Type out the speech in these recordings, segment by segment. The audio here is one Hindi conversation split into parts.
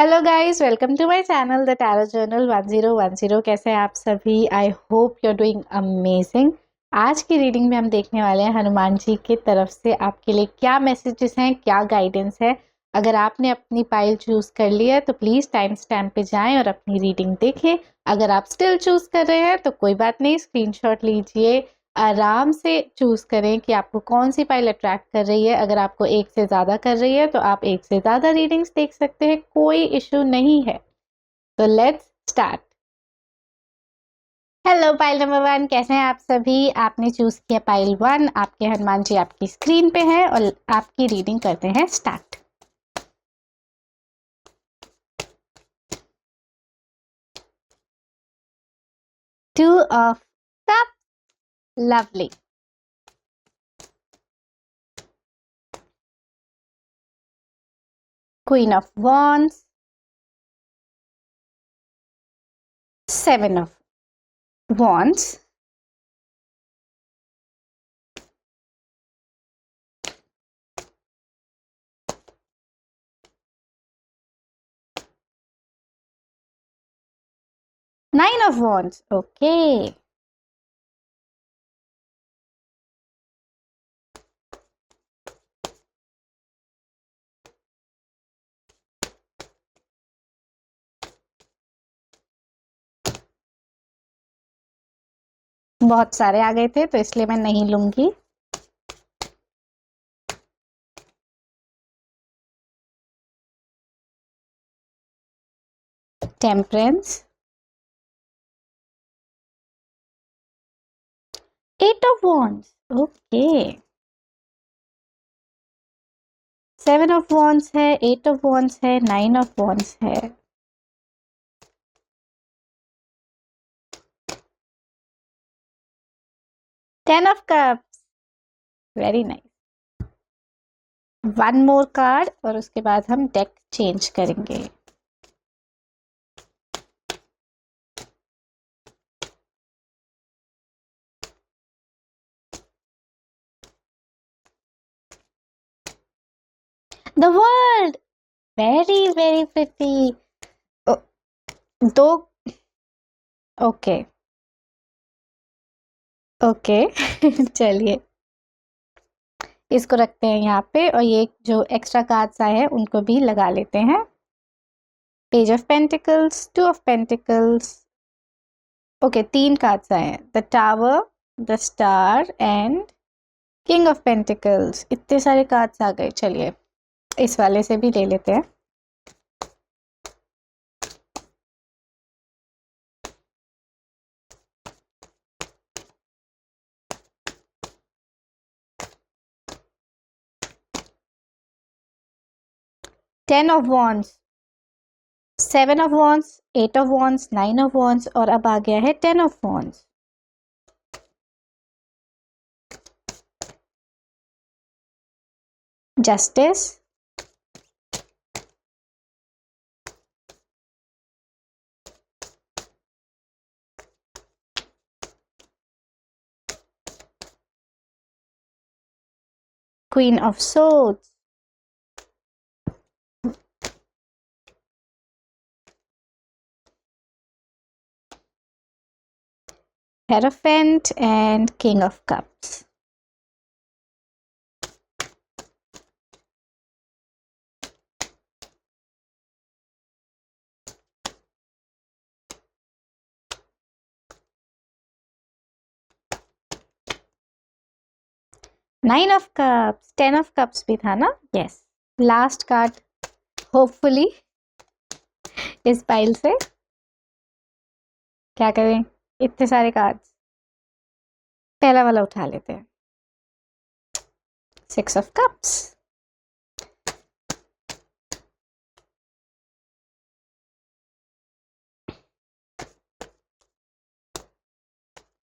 Hello guys, welcome to my channel the tarot journal 1010। कैसे हैं आप सभी? I hope you are doing amazing. आज की रीडिंग में हम देखने वाले हैं हनुमान जी की तरफ से आपके लिए क्या मैसेजेस हैं, क्या गाइडेंस है। अगर आपने अपनी पाइल चूज कर लिया है तो प्लीज टाइम स्टैम्प पे जाएं और अपनी रीडिंग देखें। अगर आप स्टिल चूज कर रहे हैं तो कोई बात नहीं, स्क्रीनशॉट लीजिए, आराम से चूज करें कि आपको कौन सी फाइल अट्रैक्ट कर रही है। अगर आपको एक से ज़्यादा कर रही है तो आप एक से ज़्यादा रीडिंग्स देख सकते हैं, कोई इशू नहीं है। तो let's start. Hello pile number 1, कैसे हैं आप सभी? आपने चूज किया पाइल 1, आपके हनुमान जी आपकी स्क्रीन पे हैं और आपकी रीडिंग करते हैं start. Two of cups, lovely. Queen of wands, 7 of wands, nine of wands. Okay, बहुत सारे आ गए थे तो इसलिए मैं नहीं लूंगी। Temperance, 8 of wands, okay. 7 of wands है, 8 of wands है, 9 of wands है। Ten of cups, very nice. One more card और उसके बाद हम डेक चेंज करेंगे। The world, very very pretty. दो, ओके ओके चलिए इसको रखते हैं यहाँ पे और ये जो एक्स्ट्रा कार्ड्स आए हैं उनको भी लगा लेते हैं। Page of pentacles, 2 of pentacles, okay 3 cards आए हैं। The tower, the star and king of pentacles. इतने सारे कार्ड्स आ गए, चलिए इस वाले से भी ले लेते हैं। Ten of wands, 7 of wands, 8 of wands, 9 of wands और अब आ गया है 10 of wands. Justice, queen of swords, hierophant and king of cups. Nine of cups, 10 of cups भी था ना? यस, लास्ट कार्ड होपफुली इस पाइल से। क्या करें, इतने सारे कार्ड्स, पहला वाला उठा लेते हैं। 6 ऑफ कप्स,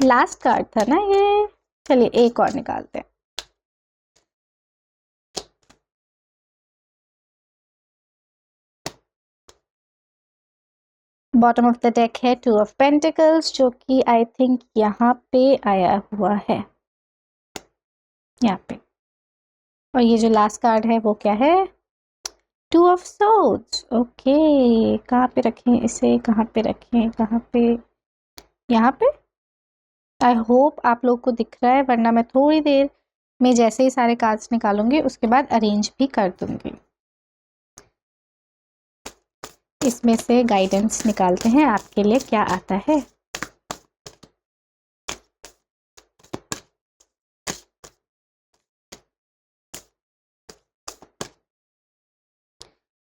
लास्ट कार्ड था ना ये। चलिए एक और निकालते हैं। बॉटम ऑफ द डेक है 2 ऑफ पेंटिकल्स, जो कि आई थिंक यहाँ पे आया हुआ है, यहाँ पे। और ये जो लास्ट कार्ड है वो क्या है? टू ऑफ सोर्ड्स, ओके, कहाँ पे रखें इसे, कहाँ पे रखें, कहाँ पे, यहाँ पे। आई होप आप लोग को दिख रहा है, वरना मैं थोड़ी देर में जैसे ही सारे कार्ड्स निकालूंगी उसके बाद अरेंज भी कर दूंगी। इसमें से गाइडेंस निकालते हैं आपके लिए क्या आता है।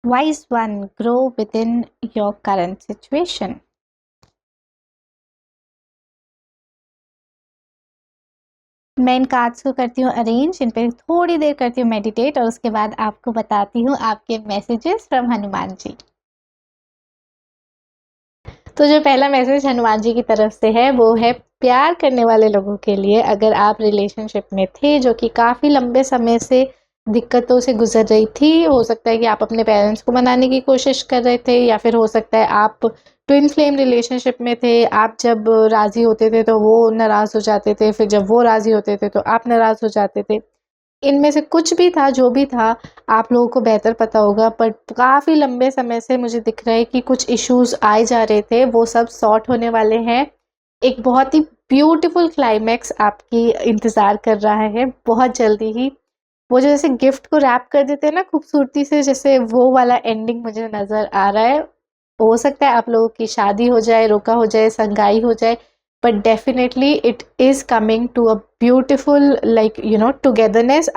Wise one, grow within your current situation. मैं इन कार्ड्स को करती हूँ अरेंज, इन पे थोड़ी देर करती हूँ मेडिटेट और उसके बाद आपको बताती हूँ आपके मैसेजेस फ्रॉम हनुमान जी। तो जो पहला मैसेज हनुमान जी की तरफ से है वो है प्यार करने वाले लोगों के लिए। अगर आप रिलेशनशिप में थे जो कि काफ़ी लंबे समय से दिक्कतों से गुजर रही थी, हो सकता है कि आप अपने पेरेंट्स को मनाने की कोशिश कर रहे थे, या फिर हो सकता है आप ट्विन फ्लेम रिलेशनशिप में थे। आप जब राज़ी होते थे तो वो नाराज़ हो जाते थे, फिर जब वो राज़ी होते थे तो आप नाराज़ हो जाते थे। इनमें से कुछ भी था, जो भी था, आप लोगों को बेहतर पता होगा, बट काफ़ी लंबे समय से मुझे दिख रहा है कि कुछ इश्यूज़ आए जा रहे थे, वो सब सॉर्ट होने वाले हैं। एक बहुत ही ब्यूटीफुल क्लाइमैक्स आपकी इंतज़ार कर रहा है बहुत जल्दी ही। वो जो जैसे गिफ्ट को रैप कर देते हैं ना खूबसूरती से, जैसे वो वाला एंडिंग मुझे नज़र आ रहा है। हो सकता है आप लोगों की शादी हो जाए, रोका हो जाए, संगाई हो जाए, but definitely it is coming to a beautiful togetherness.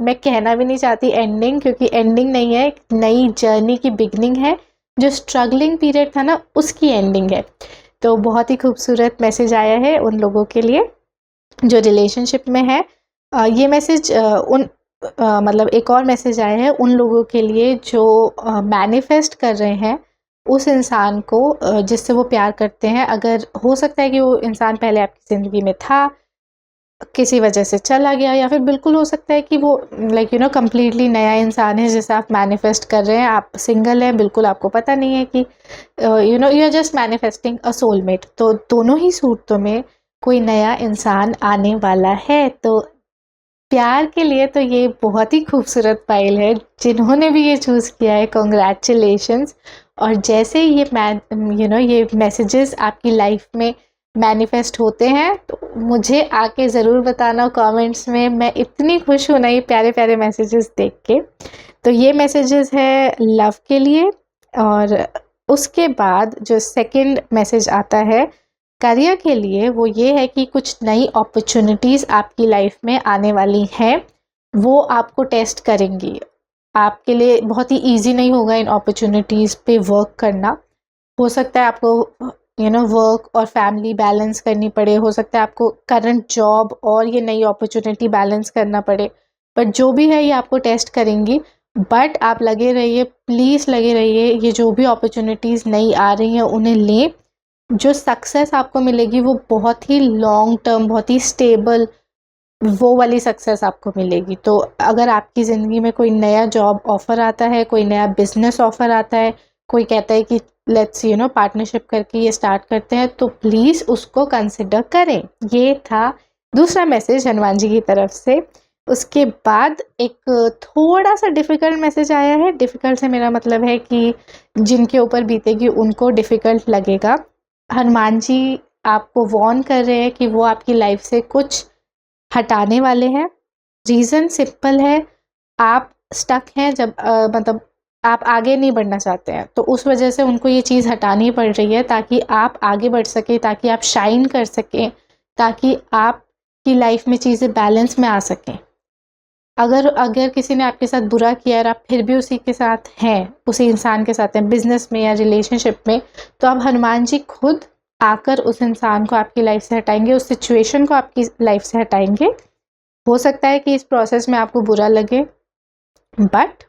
मैं कहना भी नहीं चाहती एंडिंग, क्योंकि एंडिंग नहीं है, एक नई जर्नी की बिगनिंग है। जो स्ट्रगलिंग पीरियड था ना उसकी एंडिंग है। तो बहुत ही खूबसूरत मैसेज आया है उन लोगों के लिए जो रिलेशनशिप में है। ये मैसेज मतलब एक और मैसेज आया है उन लोगों के लिए जो मैनिफेस्ट कर रहे हैं उस इंसान को जिससे वो प्यार करते हैं। अगर हो सकता है कि वो इंसान पहले आपकी ज़िंदगी में था, किसी वजह से चला गया, या फिर बिल्कुल हो सकता है कि वो कम्प्लीटली नया इंसान है जिसे आप मैनिफेस्ट कर रहे हैं। आप सिंगल हैं, बिल्कुल आपको पता नहीं है कि you are just manifesting a soulmate. तो दोनों ही सूरतों में कोई नया इंसान आने वाला है। तो प्यार के लिए तो ये बहुत ही खूबसूरत फाइल है। जिन्होंने भी ये चूज़ किया है, कॉन्ग्रेचुलेशंस। और जैसे ही ये मैसेजेस आपकी लाइफ में मैनिफेस्ट होते हैं तो मुझे आके ज़रूर बताना कमेंट्स में। मैं इतनी खुश हूँ ना ये प्यारे प्यारे मैसेजेस देख के। तो ये मैसेजेस है लव के लिए। और उसके बाद जो सेकंड मैसेज आता है करियर के लिए, वो ये है कि कुछ नई अपॉर्चुनिटीज़ आपकी लाइफ में आने वाली हैं। वो आपको टेस्ट करेंगी। आपके लिए बहुत ही ईजी नहीं होगा इन अपॉर्चुनिटीज़ पे वर्क करना। हो सकता है आपको वर्क और फैमिली बैलेंस करनी पड़े, हो सकता है आपको करंट जॉब और ये नई अपॉर्चुनिटी बैलेंस करना पड़े, बट जो भी है ये आपको टेस्ट करेंगी। बट आप लगे रहिए, प्लीज़ लगे रहिए। ये जो भी अपॉर्चुनिटीज़ नई आ रही हैं उन्हें लें। जो सक्सेस आपको मिलेगी वो बहुत ही लॉन्ग टर्म, बहुत ही स्टेबल, वो वाली सक्सेस आपको मिलेगी। तो अगर आपकी ज़िंदगी में कोई नया जॉब ऑफ़र आता है, कोई नया बिज़नेस ऑफ़र आता है, कोई कहता है कि लेट्स पार्टनरशिप करके ये स्टार्ट करते हैं, तो प्लीज़ उसको कंसिडर करें। ये था दूसरा मैसेज हनुमान जी की तरफ से। उसके बाद एक थोड़ा सा डिफ़िकल्ट मैसेज आया है। डिफ़िकल्ट से मेरा मतलब है कि जिनके ऊपर बीतेगी उनको डिफ़िकल्ट लगेगा। हनुमान जी आपको वॉर्न कर रहे हैं कि वो आपकी लाइफ से कुछ हटाने वाले हैं। रीज़न सिंपल है, आप स्टक हैं। जब मतलब आप आगे नहीं बढ़ना चाहते हैं, तो उस वजह से उनको ये चीज़ हटानी पड़ रही है ताकि आप आगे बढ़ सकें, ताकि आप शाइन कर सकें, ताकि आपकी लाइफ में चीज़ें बैलेंस में आ सकें। अगर अगर किसी ने आपके साथ बुरा किया और आप फिर भी उसी के साथ हैं, उसी इंसान के साथ हैं, बिज़नेस में या रिलेशनशिप में, तो अब हनुमान जी खुद आकर उस इंसान को आपकी लाइफ से हटाएँगे, उस सिचुएशन को आपकी लाइफ से हटाएँगे। हो सकता है कि इस प्रोसेस में आपको बुरा लगे, बट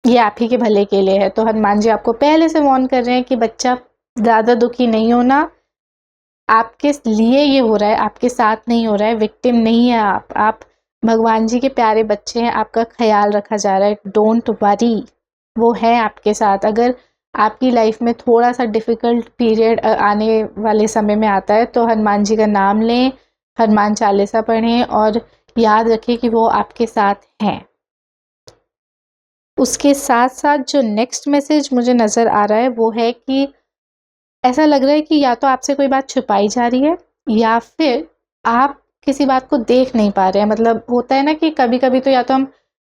ये आप ही के भले के लिए है। तो हनुमान जी आपको पहले से वार्न कर रहे हैं कि बच्चा ज़्यादा दुखी नहीं होना। आपके लिए ये हो रहा है, आपके साथ नहीं हो रहा है, विक्टिम नहीं है आप भगवान जी के प्यारे बच्चे हैं, आपका ख़्याल रखा जा रहा है। डोंट वरी, वो है आपके साथ। अगर आपकी लाइफ में थोड़ा-सा डिफ़िकल्ट पीरियड आने वाले समय में आता है, तो हनुमान जी का नाम लें, हनुमान चालीसा पढ़ें और याद रखें कि वो आपके साथ हैं। उसके साथ साथ जो नेक्स्ट मैसेज मुझे नज़र आ रहा है वो है कि ऐसा लग रहा है कि या तो आपसे कोई बात छुपाई जा रही है या फिर आप किसी बात को देख नहीं पा रहे हैं। मतलब होता है ना कि कभी-कभी तो या तो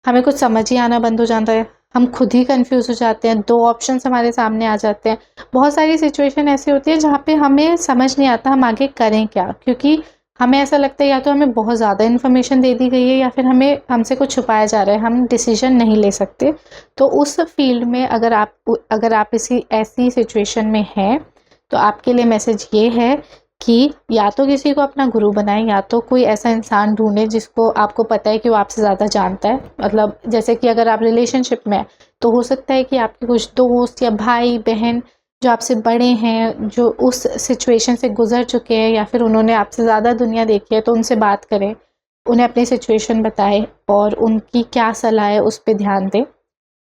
हमें कुछ समझ ही आना बंद हो जाता है, हम खुद ही कंफ्यूज हो जाते हैं, 2 ऑप्शंस हमारे सामने आ जाते हैं। बहुत सारी सिचुएशन ऐसी होती है जहाँ पे हमें समझ नहीं आता हम आगे करें क्या? क्योंकि हमें ऐसा लगता है या तो हमें बहुत ज़्यादा इन्फॉर्मेशन दे दी गई है या फिर हमसे कुछ छुपाया जा रहा है, हम डिसीजन नहीं ले सकते। तो उस फील्ड में अगर आप इसी ऐसी सिचुएशन में हैं, तो आपके लिए मैसेज ये है कि या तो किसी को अपना गुरु बनाएं या तो कोई ऐसा इंसान ढूंढें जिसको आपको पता है कि वो आपसे ज़्यादा जानता है। मतलब जैसे कि अगर आप रिलेशनशिप में हैं तो हो सकता है कि आपके कुछ दोस्त या भाई बहन जो आपसे बड़े हैं, जो उस सिचुएशन से गुजर चुके हैं या फिर उन्होंने आपसे ज़्यादा दुनिया देखी है, तो उनसे बात करें, उन्हें अपनी सिचुएशन बताएं और उनकी क्या सलाह है उस पर ध्यान दें।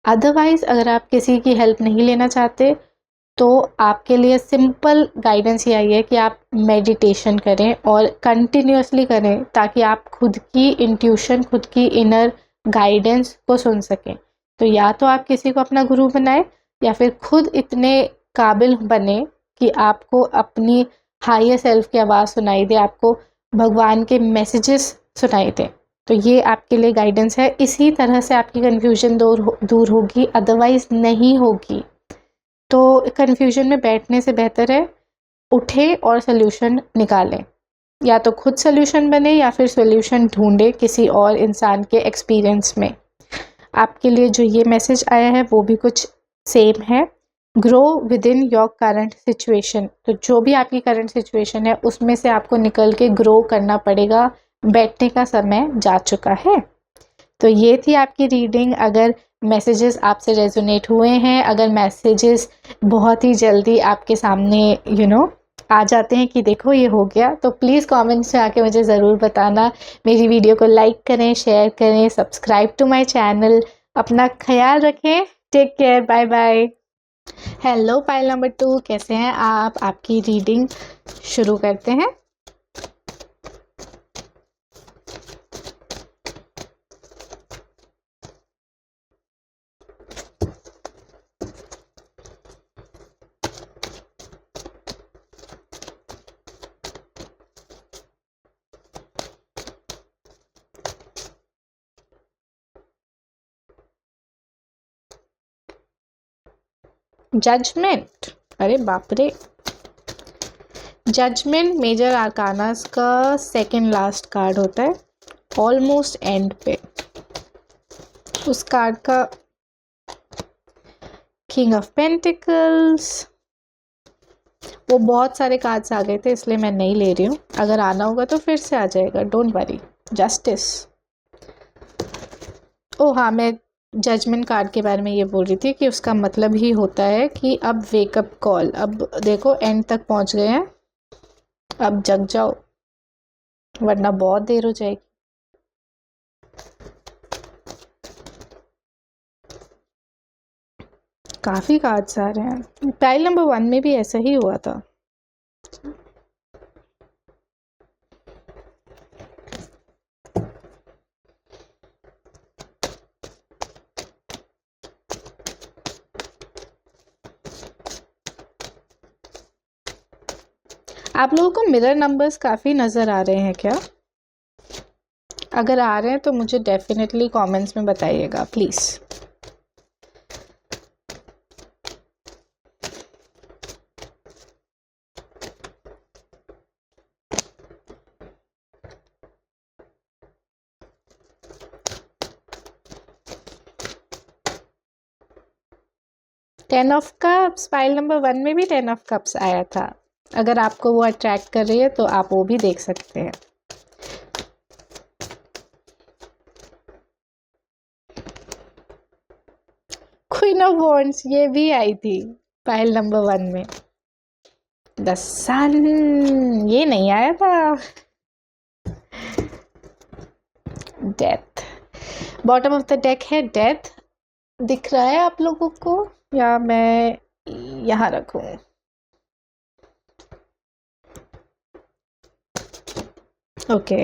अदरवाइज़ अगर आप किसी की हेल्प नहीं लेना चाहते तो आपके लिए सिंपल गाइडेंस ये आई है कि आप मेडिटेशन करें और कंटिन्यूअसली करें ताकि आप खुद की इंट्यूशन, खुद की इनर गाइडेंस को सुन सकें। तो या तो आप किसी को अपना गुरु बनाएं या फिर खुद इतने काबिल बने कि आपको अपनी हायर सेल्फ की आवाज़ सुनाई दे, आपको भगवान के मैसेजेस सुनाई दें। तो ये आपके लिए गाइडेंस है। इसी तरह से आपकी कन्फ्यूजन दूर होगी, अदरवाइज़ नहीं होगी। तो कन्फ्यूजन में बैठने से बेहतर है उठें और सॉल्यूशन निकालें। या तो खुद सॉल्यूशन बने या फिर सॉल्यूशन ढूंढे किसी और इंसान के एक्सपीरियंस में। आपके लिए जो ये मैसेज आया है वो भी कुछ सेम है। Grow with in your current situation. तो जो भी आपकी करंट सिचुएशन है उसमें से आपको निकल के ग्रो करना पड़ेगा। बैठने का समय जा चुका है। तो ये थी आपकी रीडिंग। अगर मैसेजेस आपसे रेजोनेट हुए हैं, अगर मैसेजेस बहुत ही जल्दी आपके सामने आ जाते हैं कि देखो ये हो गया, तो प्लीज़ कमेंट्स में आके मुझे ज़रूर बताना। मेरी वीडियो को लाइक करें, शेयर करें, सब्सक्राइब टू माय चैनल। अपना ख्याल रखें। Take care, bye bye. Hello pile number 2, कैसे हैं आप? आपकी रीडिंग शुरू करते हैं। जजमेंट, अरे बाप रे। जजमेंट मेजर आर्कानास का सेकंड लास्ट कार्ड होता है, ऑलमोस्ट एंड पे। उस कार्ड का किंग ऑफ पेंटिकल्स। वो बहुत सारे कार्ड्स आ गए थे इसलिए मैं नहीं ले रही हूँ। अगर आना होगा तो फिर से आ जाएगा, डोंट वरी। जस्टिस। ओ हाँ, मैं जजमेंट कार्ड के बारे में ये बोल रही थी कि उसका मतलब ही होता है कि अब वेकअप कॉल। अब देखो एंड तक पहुंच गए हैं, अब जग जाओ वरना बहुत देर हो जाएगी। काफ़ी कार्ड्स आ रहे हैं। पाइल नंबर 1 में भी ऐसा ही हुआ था। आप लोगों को मिरर नंबर्स काफ़ी नज़र आ रहे हैं क्या? अगर आ रहे हैं तो मुझे डेफिनेटली कमेंट्स में बताइएगा please. Ten of cups, pile number 1 में भी 10 ऑफ कप्स आया था। अगर आपको वो अट्रैक्ट कर रही है तो आप वो भी देख सकते हैं। क्वीन ऑफ वॉन्ड्स ये भी आई थी पाइल नंबर 1 में। द सन ये नहीं आया था। Death, bottom of the deck है डेथ। दिख रहा है आप लोगों को या मैं यहाँ रखूं? ओके,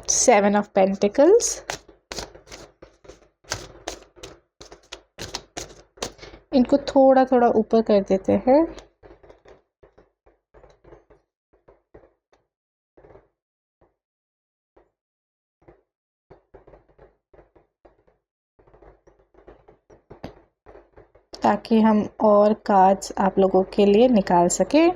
7 ऑफ पेंटिकल्स, इनको थोड़ा थोड़ा ऊपर कर देते हैं। ताकि हम और कार्ड्स आप लोगों के लिए निकाल सके।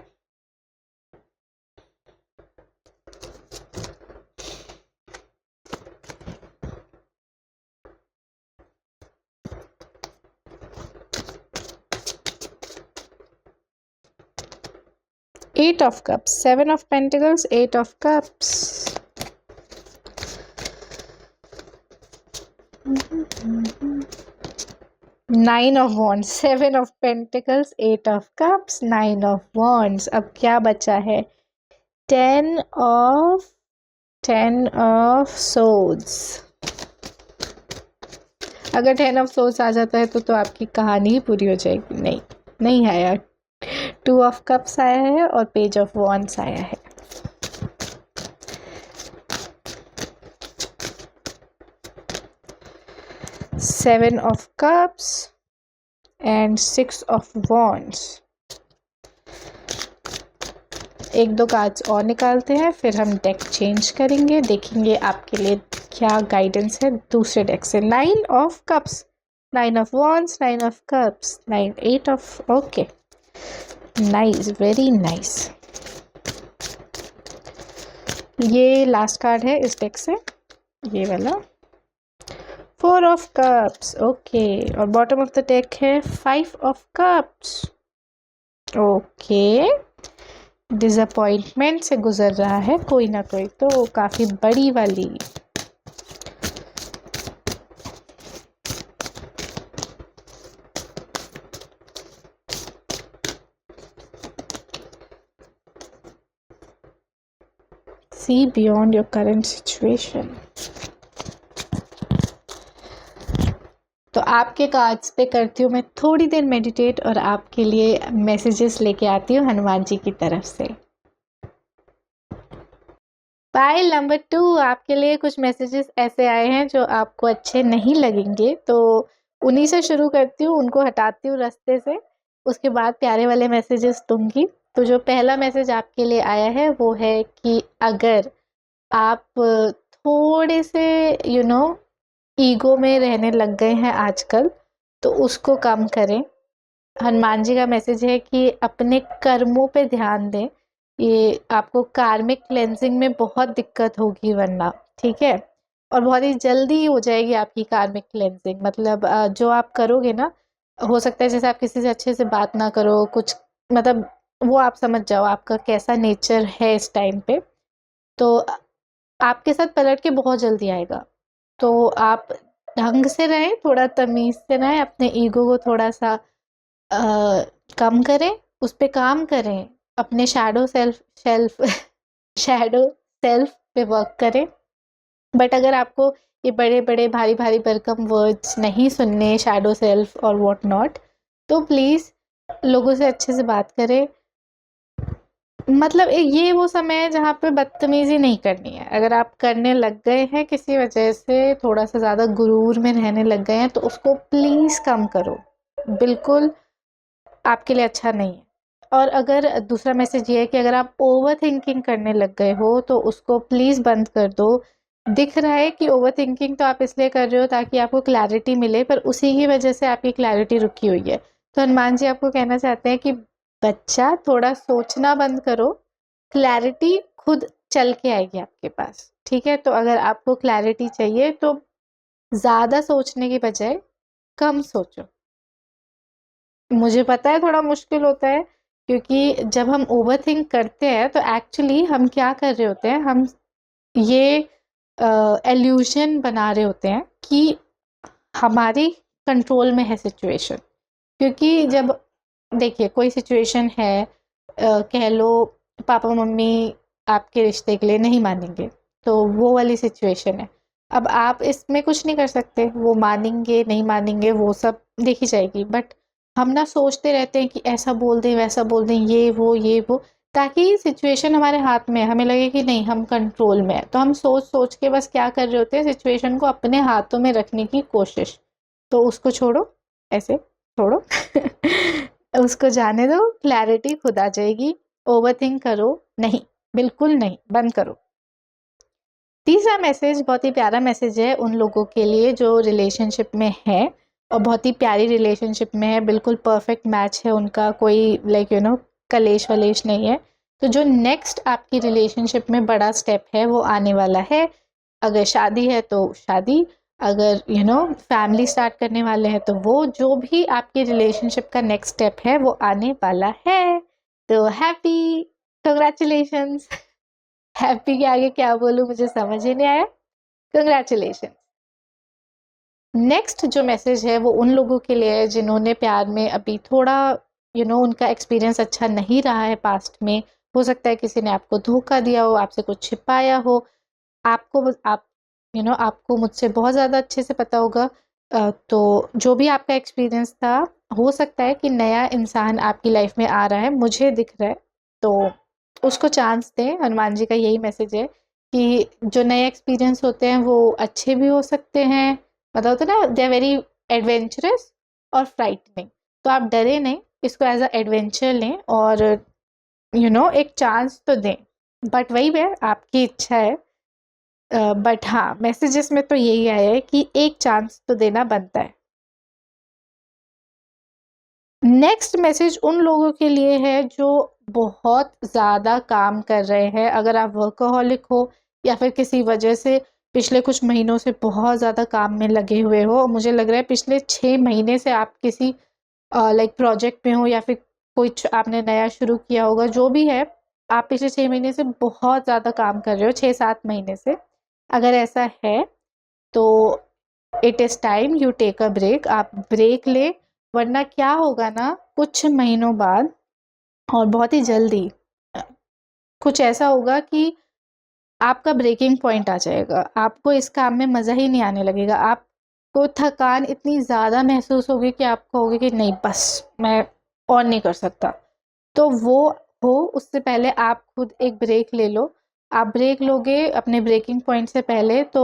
Eight of Cups, Seven of Pentacles, Eight of Cups. Nine of Wands, Seven of Pentacles, Eight of Cups, Nine of Wands. अब क्या बचा है? Ten of Swords. अगर 10 of Swords आ जाता है तो आपकी कहानी ही पूरी हो जाएगी। नहीं आया। Two of Cups आया है और Page of Wands आया है। Seven of Cups and Six of Wands. एक दो कार्ड्स और निकालते हैं, फिर हम डेक चेंज करेंगे, देखेंगे आपके लिए क्या गाइडेंस है दूसरे डेक से। Nine of cups, nine of wands, nine of cups, nine, eight of, okay, nice, very nice. ये लास्ट कार्ड है इस डेक से, ये वाला, फोर ऑफ कप्स, ओके, और बॉटम ऑफ द डेक है five of cups, okay. Disappointment से गुजर रहा है कोई ना कोई, तो काफी बड़ी वाली। See beyond your current situation. तो आपके कार्ड्स पे करती हूँ मैं थोड़ी देर मेडिटेट और आपके लिए मैसेजेस लेके आती हूँ हनुमान जी की तरफ से। पाइल नंबर 2, आपके लिए कुछ मैसेजेस ऐसे आए हैं जो आपको अच्छे नहीं लगेंगे, तो उन्हीं से शुरू करती हूँ, उनको हटाती हूँ रास्ते से, उसके बाद प्यारे वाले मैसेजेस दूंगी। तो जो पहला मैसेज आपके लिए आया है वो है कि अगर आप थोड़े से ईगो में रहने लग गए हैं आजकल, तो उसको कम करें। हनुमान जी का मैसेज है कि अपने कर्मों पे ध्यान दें, ये आपको कार्मिक क्लेंजिंग में बहुत दिक्कत होगी वरना, ठीक है, और बहुत ही जल्दी हो जाएगी आपकी कार्मिक क्लेंजिंग। मतलब जो आप करोगे ना, हो सकता है जैसे आप किसी से अच्छे से बात ना करो, कुछ मतलब वो आप समझ जाओ आपका कैसा नेचर है इस टाइम पे, तो आपके साथ पलट के बहुत जल्दी आएगा। तो आप ढंग से रहें, थोड़ा तमीज़ से रहें, अपने ईगो को थोड़ा सा कम करें, उस पे काम करें, अपने शैडो सेल्फ पे वर्क करें। बट अगर आपको ये बड़े बड़े भारी भारी भरकम वर्ड्स नहीं सुनने, शैडो सेल्फ और व्हाट नॉट, तो प्लीज़ लोगों से अच्छे से बात करें। मतलब ये वो समय है जहाँ पे बदतमीजी नहीं करनी है। अगर आप करने लग गए हैं किसी वजह से, थोड़ा सा ज़्यादा गुरूर में रहने लग गए हैं, तो उसको प्लीज़ कम करो, बिल्कुल आपके लिए अच्छा नहीं है। और अगर दूसरा मैसेज ये है कि अगर आप ओवर थिंकिंग करने लग गए हो तो उसको प्लीज़ बंद कर दो। दिख रहा है कि ओवर थिंकिंग तो आप इसलिए कर रहे हो ताकि आपको क्लैरिटी मिले, पर उसी की वजह से आपकी क्लैरिटी रुकी हुई है। तो हनुमान जी आपको कहना चाहते हैं कि बच्चा थोड़ा सोचना बंद करो, क्लैरिटी खुद चल के आएगी आपके पास, ठीक है। तो अगर आपको क्लैरिटी चाहिए तो ज़्यादा सोचने की बजाय कम सोचो। मुझे पता है थोड़ा मुश्किल होता है, क्योंकि जब हम ओवरथिंक करते हैं तो एक्चुअली हम क्या कर रहे होते हैं, हम ये इल्यूशन बना रहे होते हैं कि हमारी कंट्रोल में है सिचुएशन। क्योंकि जब देखिए कोई सिचुएशन है, कह लो पापा मम्मी आपके रिश्ते के लिए नहीं मानेंगे, तो वो वाली सिचुएशन है। अब आप इसमें कुछ नहीं कर सकते, वो मानेंगे नहीं मानेंगे वो सब देखी जाएगी, बट हम ना सोचते रहते हैं कि ऐसा बोल दें वैसा बोल दें, ये वो, ताकि सिचुएशन हमारे हाथ में है, हमें लगे कि नहीं हम कंट्रोल में है। तो हम सोच सोच के बस क्या कर रहे होते हैं, सिचुएशन को अपने हाथों में रखने की कोशिश। तो उसको छोड़ो, ऐसे छोड़ो उसको जाने दो, क्लैरिटी खुद आ जाएगी। ओवरथिंक करो नहीं, बिल्कुल नहीं, बंद करो। तीसरा मैसेज बहुत ही प्यारा मैसेज है उन लोगों के लिए जो रिलेशनशिप में है और बहुत ही प्यारी रिलेशनशिप में है, बिल्कुल परफेक्ट मैच है उनका, कोई लाइक कलेश वलेश नहीं है। तो जो नेक्स्ट आपकी रिलेशनशिप में बड़ा स्टेप है वो आने वाला है। अगर शादी है तो शादी, अगर फैमिली स्टार्ट करने वाले हैं तो वो, जो भी आपकी रिलेशनशिप का नेक्स्ट स्टेप है वो आने वाला है। तो हैप्पी, कंग्रेचुलेशंस। हैप्पी के आगे क्या बोलूं, मुझे समझ ही नहीं आया। कंग्रेचुलेशन। नेक्स्ट जो मैसेज है वो उन लोगों के लिए है जिन्होंने प्यार में अभी थोड़ा उनका एक्सपीरियंस अच्छा नहीं रहा है पास्ट में। हो सकता है किसी ने आपको धोखा दिया हो, आपसे कुछ छिपाया हो। आपको मुझसे बहुत ज़्यादा अच्छे से पता होगा। तो जो भी आपका एक्सपीरियंस था, हो सकता है कि नया इंसान आपकी लाइफ में आ रहा है, मुझे दिख रहा है, तो उसको चांस दें। हनुमान जी का यही मैसेज है कि जो नए एक्सपीरियंस होते हैं वो अच्छे भी हो सकते हैं, मतलब होता है ना, दे आर वेरी एडवेंचरस और फ्राइटनिंग। तो आप डरे नहीं, इसको एज अ एडवेंचर लें और एक चांस तो दें। बट वही है, आपकी इच्छा है। बट हाँ, मैसेजेस में तो यही आया है कि एक चांस तो देना बनता है। नेक्स्ट मैसेज उन लोगों के लिए है जो बहुत ज़्यादा काम कर रहे हैं। अगर आप वर्कaholic हो या फिर किसी वजह से पिछले कुछ महीनों से बहुत ज़्यादा काम में लगे हुए हो, मुझे लग रहा है पिछले 6 महीने से आप किसी लाइक प्रोजेक्ट में हो या फिर कुछ आपने नया शुरू किया होगा, जो भी है, आप पिछले 6 महीने से बहुत ज़्यादा काम कर रहे हो, 6-7 महीने से। अगर ऐसा है तो it is time you take a break. आप ब्रेक ले, वरना क्या होगा ना, कुछ महीनों बाद और बहुत ही जल्दी कुछ ऐसा होगा कि आपका ब्रेकिंग पॉइंट आ जाएगा। आपको इस काम में मज़ा ही नहीं आने लगेगा। आपको थकान इतनी ज़्यादा महसूस होगी कि आप कहोगे कि नहीं, बस मैं और नहीं कर सकता। तो वो हो उससे पहले आप खुद एक ब्रेक ले लो। आप ब्रेक लोगे अपने ब्रेकिंग पॉइंट से पहले तो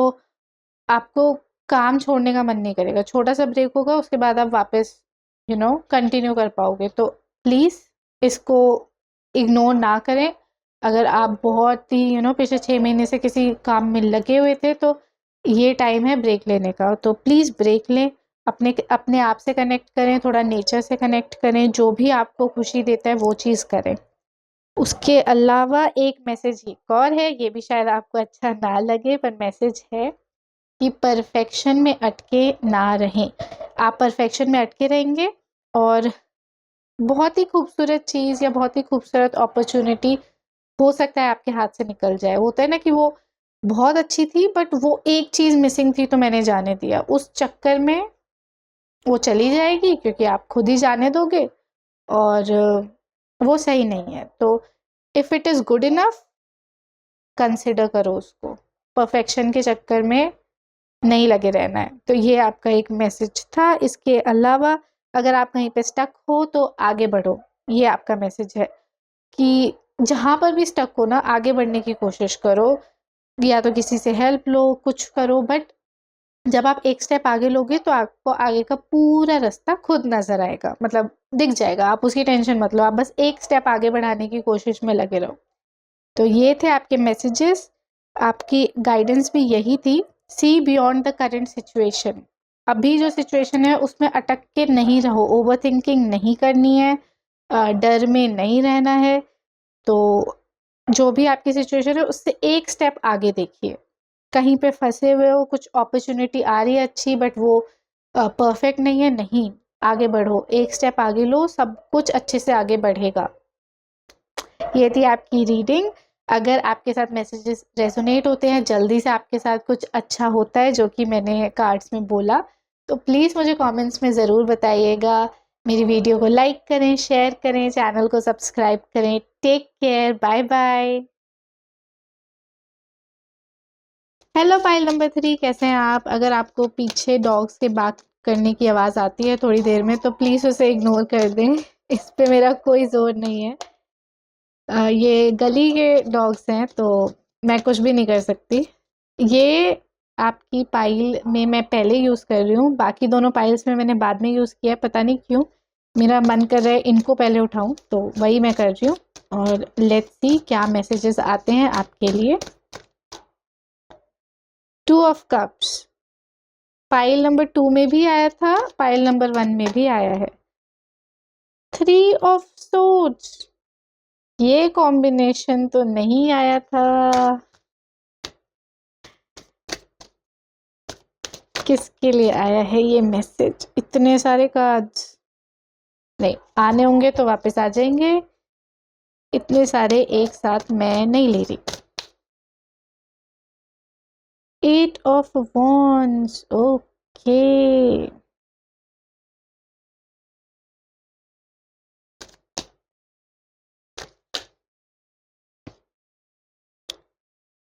आपको काम छोड़ने का मन नहीं करेगा। छोटा-सा ब्रेक होगा, उसके बाद आप वापस कंटिन्यू कर पाओगे। तो प्लीज़ इसको इग्नोर ना करें। अगर आप बहुत ही पिछले 6 महीने से किसी काम में लगे हुए थे, तो ये टाइम है ब्रेक लेने का। तो प्लीज़ ब्रेक लें, अपने अपने आप से कनेक्ट करें, थोड़ा नेचर से कनेक्ट करें, जो भी आपको खुशी देता है वो चीज़ करें। उसके अलावा एक मैसेज एक और है, ये भी शायद आपको अच्छा ना लगे, पर मैसेज है कि परफेक्शन में अटके ना रहें। आप परफेक्शन में अटके रहेंगे और बहुत ही खूबसूरत चीज़ या बहुत ही खूबसूरत अपॉर्चुनिटी हो सकता है आपके हाथ से निकल जाए। होता है ना कि वो बहुत अच्छी थी, बट वो एक चीज़ मिसिंग थी तो मैंने जाने दिया। उस चक्कर में वो चली जाएगी क्योंकि आप खुद ही जाने दोगे और वो सही नहीं है। तो if it is good enough, consider करो उसको। परफेक्शन के चक्कर में नहीं लगे रहना है। तो ये आपका एक मैसेज था। इसके अलावा अगर आप कहीं पे स्टक हो तो आगे बढ़ो, ये आपका मैसेज है कि जहाँ पर भी स्टक हो ना, आगे बढ़ने की कोशिश करो, या तो किसी से हेल्प लो, कुछ करो, बट जब आप एक स्टेप आगे लोगे तो आपको आगे का पूरा रास्ता खुद नज़र आएगा, मतलब दिख जाएगा। आप उसकी टेंशन मत लो, आप बस एक स्टेप आगे बढ़ाने की कोशिश में लगे रहो। तो ये थे आपके मैसेजेस। आपकी गाइडेंस भी यही थी, see beyond the current situation. अभी जो सिचुएशन है उसमें अटक के नहीं रहो, ओवरथिंकिंग नहीं करनी है, डर में नहीं रहना है। तो जो भी आपकी सिचुएशन है उससे एक स्टेप आगे देखिए। कहीं पे फंसे हुए हो, कुछ अपॉर्चुनिटी आ रही है अच्छी, बट वो परफेक्ट नहीं है, नहीं, आगे बढ़ो, एक स्टेप आगे लो, सब कुछ अच्छे से आगे बढ़ेगा। ये थी आपकी रीडिंग। अगर आपके साथ मैसेजेस रेजोनेट होते हैं, जल्दी से आपके साथ कुछ अच्छा होता है जो कि मैंने कार्ड्स में बोला, तो प्लीज़ मुझे कमेंट्स में ज़रूर बताइएगा। मेरी वीडियो को लाइक करें, शेयर करें, चैनल को सब्सक्राइब करें। Take care, bye bye. Hello pile number 3, कैसे हैं आप? अगर आपको पीछे डॉग्स के बात करने की आवाज़ आती है थोड़ी देर में, तो प्लीज़ उसे इग्नोर कर दें। इस पे मेरा कोई ज़ोर नहीं है। ये गली के डॉग्स हैं तो मैं कुछ भी नहीं कर सकती। ये आपकी पाइल में मैं पहले यूज़ कर रही हूँ, बाकी दोनों पाइल्स में मैंने बाद में यूज़ किया है। पता नहीं क्यों मेरा मन कर रहा है इनको पहले उठाऊं, तो वही मैं कर रही हूँ। और लेट्स सी क्या मैसेजेस आते हैं आपके लिए। 2 ऑफ कप्स पाइल नंबर 2 में भी आया था, पाइल नंबर 1 में भी आया है। 3 ऑफ सोर्ड्स, ये कॉम्बिनेशन तो नहीं आया था। किसके लिए आया है ये मैसेज? इतने सारे कार्ड्स नहीं आने होंगे तो वापस आ जाएंगे, इतने सारे एक साथ मैं नहीं ले रही। 8 of wands, okay.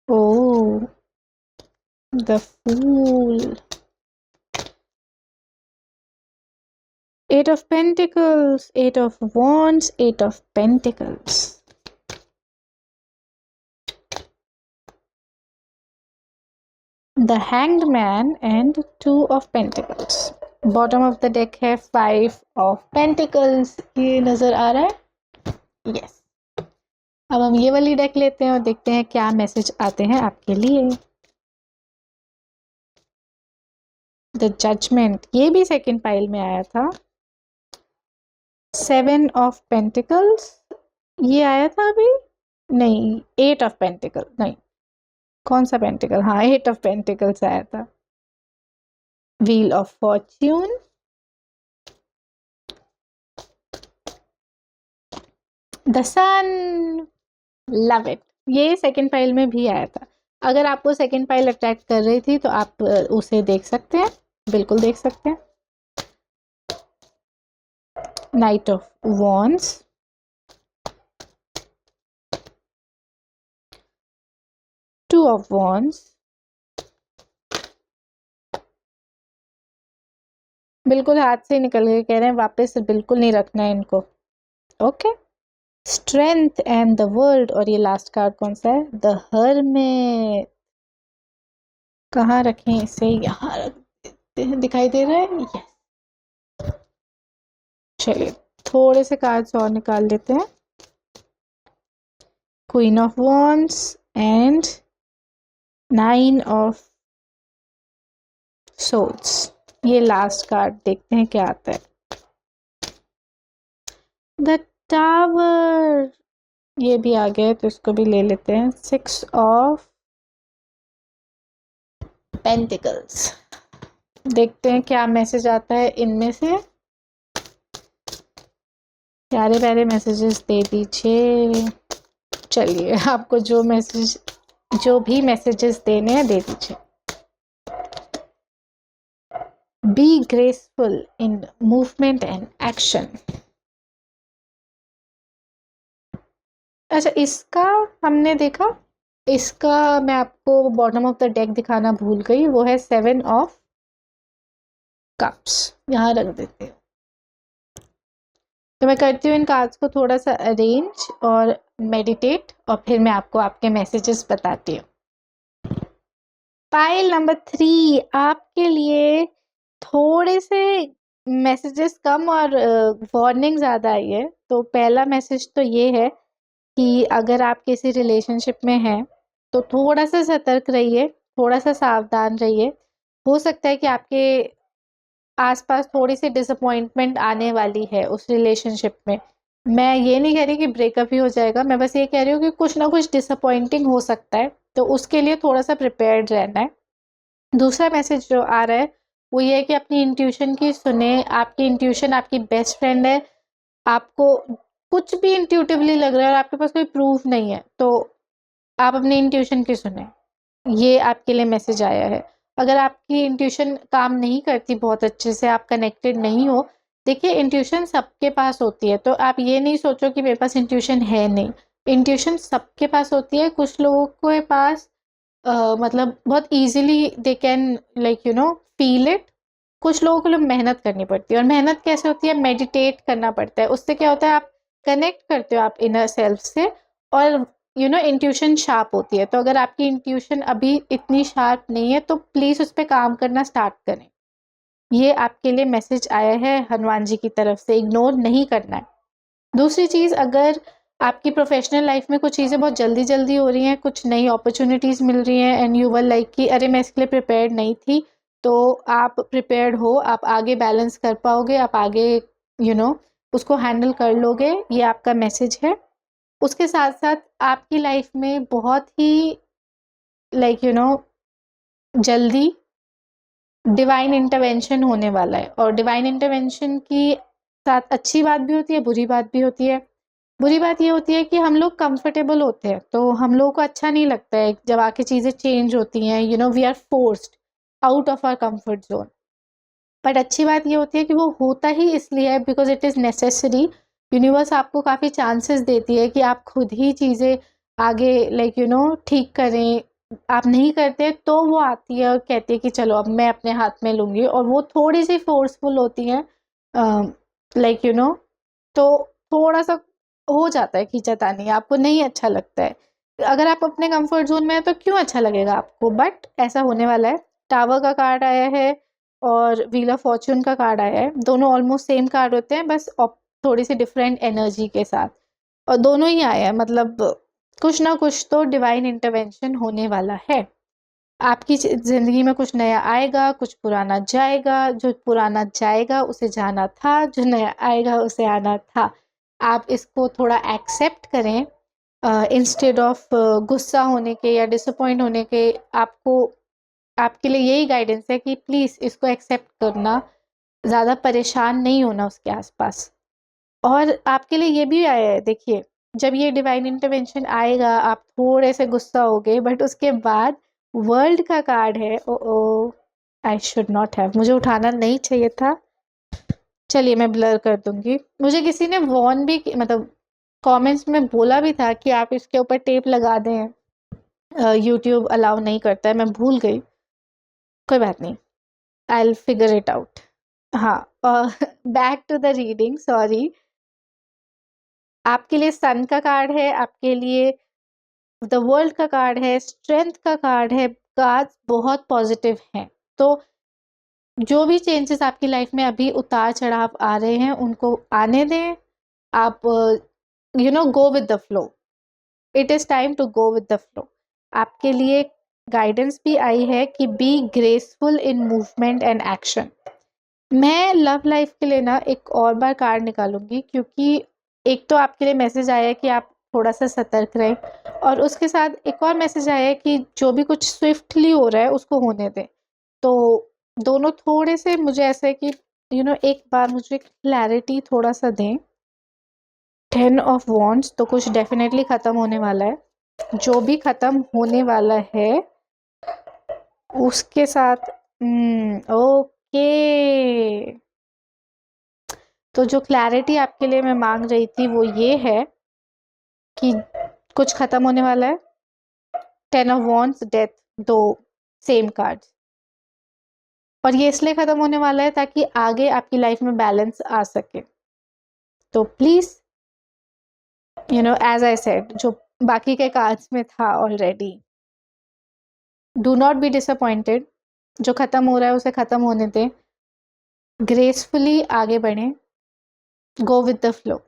Oh, the Fool. 8 of Pentacles, 8 of Wands, 8 of Pentacles. The Hanged Man and 2 of Pentacles. Bottom of the deck है 5 of Pentacles. ये नजर आ रहा है? Yes. अब हम ये वाली डेक लेते हैं और देखते हैं क्या मैसेज आते हैं आपके लिए। द जजमेंट, ये भी सेकंड पाइल में आया था। 7 ऑफ पेंटिकल्स, ये आया था अभी नहीं। 8 ऑफ पेंटिकल, नहीं कौन सा पेंटिकल, हाँ 8 ऑफ पेंटिकल्स आया था। Wheel of fortune, the sun, love it, ये सेकंड पाइल में भी आया था। अगर आपको सेकंड पाइल अट्रैक्ट कर रही थी तो आप उसे देख सकते हैं, बिल्कुल देख सकते हैं। Night of wands, two of wands, बिल्कुल हाथ से निकल गए, कह रहे हैं वापस बिल्कुल नहीं रखना है इनको। Okay, strength and the world, और ये लास्ट कार्ड कौन सा है? The hermit. कहाँ रखें इसे? यहाँ रख देते हैं, दिखाई दे रहा है? यस। चलिए थोड़े से कार्ड्स और निकाल लेते हैं। Queen of wands and 9 of swords. ये लास्ट कार्ड, देखते हैं क्या आता है। द टावर, ये भी आ गया तो इसको भी ले लेते हैं। 6 ऑफ पेंटिकल्स, देखते हैं क्या मैसेज आता है इनमें से। प्यारे प्यारे मैसेजेस दे दीजिए। चलिए आपको जो भी मैसेजेस देने हैं दे दीजिए। Be graceful in movement and action. अच्छा, इसका हमने देखा, इसका मैं आपको बॉटम ऑफ द डेक दिखाना भूल गई, वो है 7 ऑफ कप्स। यहाँ रख देते हैं। तो मैं करती हूँ इन कार्ड्स को थोड़ा सा अरेंज और मेडिटेट, और फिर मैं आपको आपके मैसेजेस बताती हूँ। पाइल नंबर 3 आपके लिए थोड़े से मैसेजेस कम और वार्निंग ज़्यादा आई है। तो पहला मैसेज तो ये है कि अगर आप किसी रिलेशनशिप में हैं तो थोड़ा सा सतर्क रहिए, थोड़ा सा सावधान रहिए। हो सकता है कि आपके आसपास थोड़ी सी डिसअपॉइंटमेंट आने वाली है उस रिलेशनशिप में। मैं ये नहीं कह रही कि ब्रेकअप ही हो जाएगा, मैं बस ये कह रही हूँ कि कुछ ना कुछ डिसअपॉइंटिंग हो सकता है, तो उसके लिए थोड़ा सा प्रिपेयर्ड रहना है। दूसरा मैसेज जो आ रहा है वो ये है कि अपनी इंट्यूशन की सुने। आपकी इंट्यूशन आपकी बेस्ट फ्रेंड है। आपको कुछ भी इंट्यूटिवली लग रहा है और आपके पास कोई प्रूफ नहीं है, तो आप अपनी इंट्यूशन की सुने। ये आपके लिए मैसेज आया है। अगर आपकी इंट्यूशन काम नहीं करती बहुत अच्छे से, आप कनेक्टेड नहीं हो, देखिए इंट्यूशन सबके पास होती है, तो आप ये नहीं सोचो कि मेरे पास इंट्यूशन है नहीं। इंट्यूशन सबके पास होती है। कुछ लोगों के पास मतलब बहुत easily they can like feel it. कुछ लोगों को मेहनत करनी पड़ती है, और मेहनत कैसे होती है? मेडिटेट करना पड़ता है। उससे क्या होता है, आप कनेक्ट करते हो आप इनर सेल्फ से, और इंट्यूशन शार्प होती है। तो अगर आपकी इंट्यूशन अभी इतनी शार्प नहीं है तो प्लीज़ उस पे काम करना स्टार्ट करें। ये आपके लिए मैसेज आया है हनुमान जी की तरफ से, इग्नोर नहीं करना है। दूसरी चीज़, अगर आपकी प्रोफेशनल लाइफ में कुछ चीज़ें बहुत जल्दी-जल्दी हो रही हैं, कुछ नई अपॉर्च्युनिटीज़ मिल रही हैं एंड यू वर लाइक कि अरे मैं इसके लिए प्रिपेयर्ड नहीं थी, तो आप प्रिपेयर्ड हो, आप आगे बैलेंस कर पाओगे, आप आगे उसको हैंडल कर लोगे, ये आपका मैसेज है। उसके साथ-साथ आपकी लाइफ में बहुत ही जल्दी डिवाइन इंटरवेंशन होने वाला है, और डिवाइन इंटरवेंशन की साथ अच्छी बात भी होती है, बुरी बात भी होती है। बुरी बात ये होती है कि हम लोग कंफर्टेबल होते हैं, तो हम लोगों को अच्छा नहीं लगता है जब आके चीज़ें चेंज होती हैं, we are forced out of our comfort zone. But अच्छी बात ये होती है कि वो होता ही इसलिए है because it is necessary. Universe आपको काफ़ी चांसेस देती है कि आप खुद ही चीज़ें आगे ठीक करें। आप नहीं करते तो वो आती है और कहती है कि चलो अब मैं अपने हाथ में लूँगी, और वो थोड़ी-सी फ़ोर्सफुल होती हैं। तो थोड़ा-सा हो जाता है खींचातानी, आपको नहीं अच्छा लगता है। अगर आप अपने कंफर्ट ज़ोन में हैं तो क्यों अच्छा लगेगा आपको? बट ऐसा होने वाला है। टावर का कार्ड आया है और व्हील ऑफ फॉर्च्यून का कार्ड आया है। दोनों ऑलमोस्ट सेम कार्ड होते हैं, बस थोड़ी-सी डिफरेंट एनर्जी के साथ, और दोनों ही आए हैं, मतलब कुछ ना कुछ तो डिवाइन इंटरवेंशन होने वाला है। आपकी ज़िंदगी में कुछ नया आएगा, कुछ पुराना जाएगा, जो पुराना जाएगा उसे जाना था, जो नया आएगा उसे आना था। आप इसको थोड़ा एक्सेप्ट करें इंस्टेड ऑफ गुस्सा होने के या डिसअपॉइंट होने के। आपके लिए यही गाइडेंस है कि प्लीज़ इसको एक्सेप्ट करना, ज़्यादा परेशान नहीं होना उसके आसपास। और आपके लिए ये भी आया है, देखिए, जब ये डिवाइन इंटरवेंशन आएगा आप थोड़े से गुस्सा होगे, बट उसके बाद वर्ल्ड का कार्ड है। ओ आई शुड नॉट हैव, मुझे उठाना नहीं चाहिए था, चलिए मैं ब्लर कर दूंगी। मुझे किसी ने वॉर्न भी मतलब कमेंट्स में बोला भी था कि आप इसके ऊपर टेप लगा दें, यूट्यूब अलाउ नहीं करता है, मैं भूल गई, कोई बात नहीं, I will figure it out. हाँ, back to the reading, sorry. आपके लिए सन का कार्ड है, आपके लिए द वर्ल्ड का कार्ड है, स्ट्रेंथ का कार्ड है। कार्ड्स बहुत पॉजिटिव हैं। तो जो भी चेंजेस आपकी लाइफ में अभी उतार चढ़ाव आ रहे हैं उनको आने दें। आप go with the flow, it is time to go with the flow. आपके लिए गाइडेंस भी आई है कि be graceful in movement and action. मैं लव लाइफ के लिए ना एक और बार कार्ड निकालूंगी, क्योंकि एक तो आपके लिए मैसेज आया है कि आप थोड़ा सा सतर्क रहें, और उसके साथ एक और मैसेज आया है कि जो भी कुछ स्विफ्टली हो रहा है उसको होने दें। तो दोनों थोड़े से मुझे ऐसा है कि एक बार मुझे क्लैरिटी थोड़ा सा दें। 10 ऑफ वॉन्ड्स, तो कुछ डेफिनेटली ख़त्म होने वाला है। जो भी ख़त्म होने वाला है उसके साथ ओके, तो जो क्लैरिटी आपके लिए मैं मांग रही थी वो ये है कि कुछ ख़त्म होने वाला है। 10 ऑफ वॉन्ड्स, डेथ, दो सेम कार्ड्स, और ये इसलिए ख़त्म होने वाला है ताकि आगे आपकी लाइफ में बैलेंस आ सके। तो प्लीज़ एज आई सेड, जो बाकी के कार्ड्स में था already, do not be disappointed. जो ख़त्म हो रहा है उसे ख़त्म होने दें, ग्रेसफुली आगे बढ़ें, गो विद द फ्लो।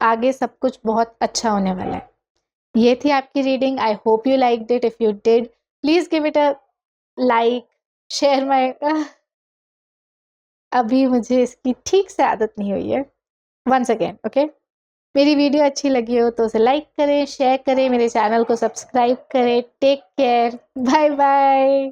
आगे सब कुछ बहुत अच्छा होने वाला है। ये थी आपकी reading. I hope you liked it. If you did, please give it a like, share my अभी मुझे इसकी ठीक से आदत नहीं हुई है। Once again, okay? मेरी वीडियो अच्छी लगी हो तो उसे लाइक करें, शेयर करें, मेरे चैनल को सब्सक्राइब करें। Take care, bye bye.